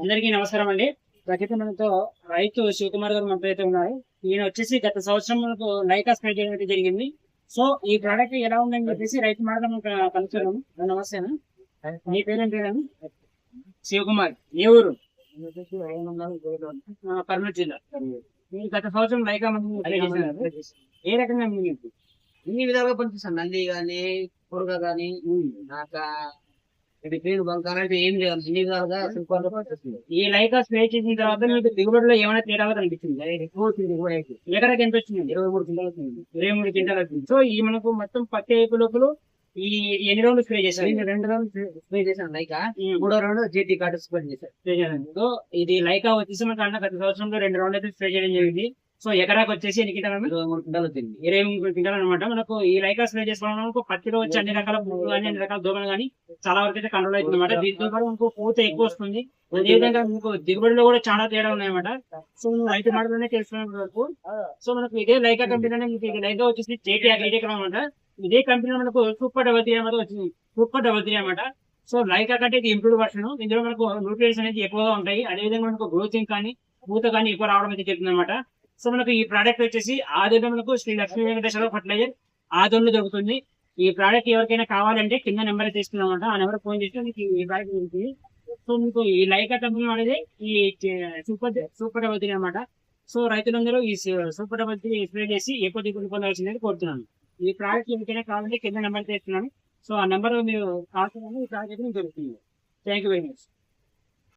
అందరికీ నమస్కారం అండి. ప్రస్తుతం మనతో రైతు శివకుమార్ గారు మనతో అయితే ఉన్నారు. ఈయన వచ్చేసి గత సంవత్సరం మనకు లైకా స్ప్రే చేయడం అయితే జరిగింది. సో ఈ ప్రోడక్ట్ ఎలా ఉందని చెప్పేసి రైతు మాట కలుస్తున్నాము. నమస్తేనా, మీ పేరేంటి? శివకుమార్. ఏ ఊరు? కర్నూలు జిల్లా. మీరు గత సంవత్సరం లైకా మనం ఏ రకంగా మీకు ఇన్ని విధాలుగా పనిచేస్తాను. నంది గాని పొరగ గాని నాక ఇది పేరు బంకాలు అంటే ఏం లేదు. అన్ని విధాలుగా సూపర్ గా పనిచేస్తుంది. ఈ లైకా స్ప్రే చేసిన తర్వాత మీకు దిగుబడిలో ఏమైనా తేడాగా కనిపించింది? ఎకరాకి ఎంత వచ్చింది? 23 క్వింటాలు వచ్చింది. 23 క్వింటాలు వచ్చింది. సో ఈ మనకు మొత్తం పత్తి ఏపు లోపల ఈ ఎన్ని రౌండ్లు స్ప్రే చేశారు? నేను 2 రౌండ్లు స్ప్రే చేశాను లైకా. 3వ రౌండ్ జేటీ కార్డు స్ప్రే చేశాను. స్ప్రే చేశాను. సో ఇది లైకా వచ్చేసి మనకు అన్న గత సంవత్సరంలో 2 రౌండ్లు అయితే స్ప్రే చేయడం జరిగింది. సో ఎకరాకి వచ్చేసి ఎన్ని క్వింటాలు? 23 క్వింటాలు వచ్చింది. 23 క్వింటాలు అనమాట. మనకు ఈ లైకా స్ప్రే చేసుకోవడం మనకు పత్తిలో వచ్చి అన్ని రకాల పురుగులు కానీ అన్ని రకాల దోమలు కానీ చాలా వరకు అయితే కంట్రోల్ అవుతుంది అనమాట. దీంతో పాటు మనకు పూత ఎక్కువ వస్తుంది. అదేవిధంగా మీకు దిగుబడిలో కూడా చాలా తేడా ఉన్నాయన్నమాట. సో నువ్వు రైతు మాటలోనే తెలుసుకున్న వరకు సో మనకు ఇదే లైకా కంపెనీలోనే మీకు లైకా వచ్చేసి జేటీ అగ్రిటెక్ అనమాట. ఇదే కంపెనీలో మనకు సూపర్ డబల్ 3 అనమాట వచ్చింది. సూపర్ డబల్ 3 అనమాట. సో లైకా కంటే ఇది ఇంప్రూవ్ వర్షన్. ఇందులో మనకు న్యూట్రియన్స్ అనేది ఎక్కువగా ఉంటాయి. అదేవిధంగా మనకు గ్రోతింగ్ కానీ పూత కానీ ఎక్కువ రావడం అయితే చెప్తుంది అనమాట. సో మనకు ఈ ప్రోడక్ట్ వచ్చేసి ఆదిలో మనకు శ్రీ లక్ష్మీ వెంకటేశ్వర ఫర్టిలైజర్ ఆదోళ్ళు దొరుకుతుంది. ఈ ప్రోడక్ట్ ఎవరికైనా కావాలంటే కింద నెంబర్ తీసుకున్నామంట. ఆ నెంబర్ ఫోన్ చేస్తే మీకు ఈ ప్రోడక్ట్ దొరుకుతుంది. సో మీకు ఈ లైకా కంపెనీ అనేది ఈ సూపర్ డబల్ 3 అనమాట. సో రైతులందరూ ఈ సూపర్ డబల్ 3 స్ప్రే చేసి ఎక్కువ దిగుబడి పొందాల్సిందని కోరుతున్నాను. ఈ ప్రోడక్ట్ ఎవరికైనా కావాలంటే కింద నెంబర్ తీసుకున్నాను. సో ఆ నెంబర్ మీరు కావాల్సిన ఈ ప్రోడక్ట్ దొరుకుతుంది. Thank you very much.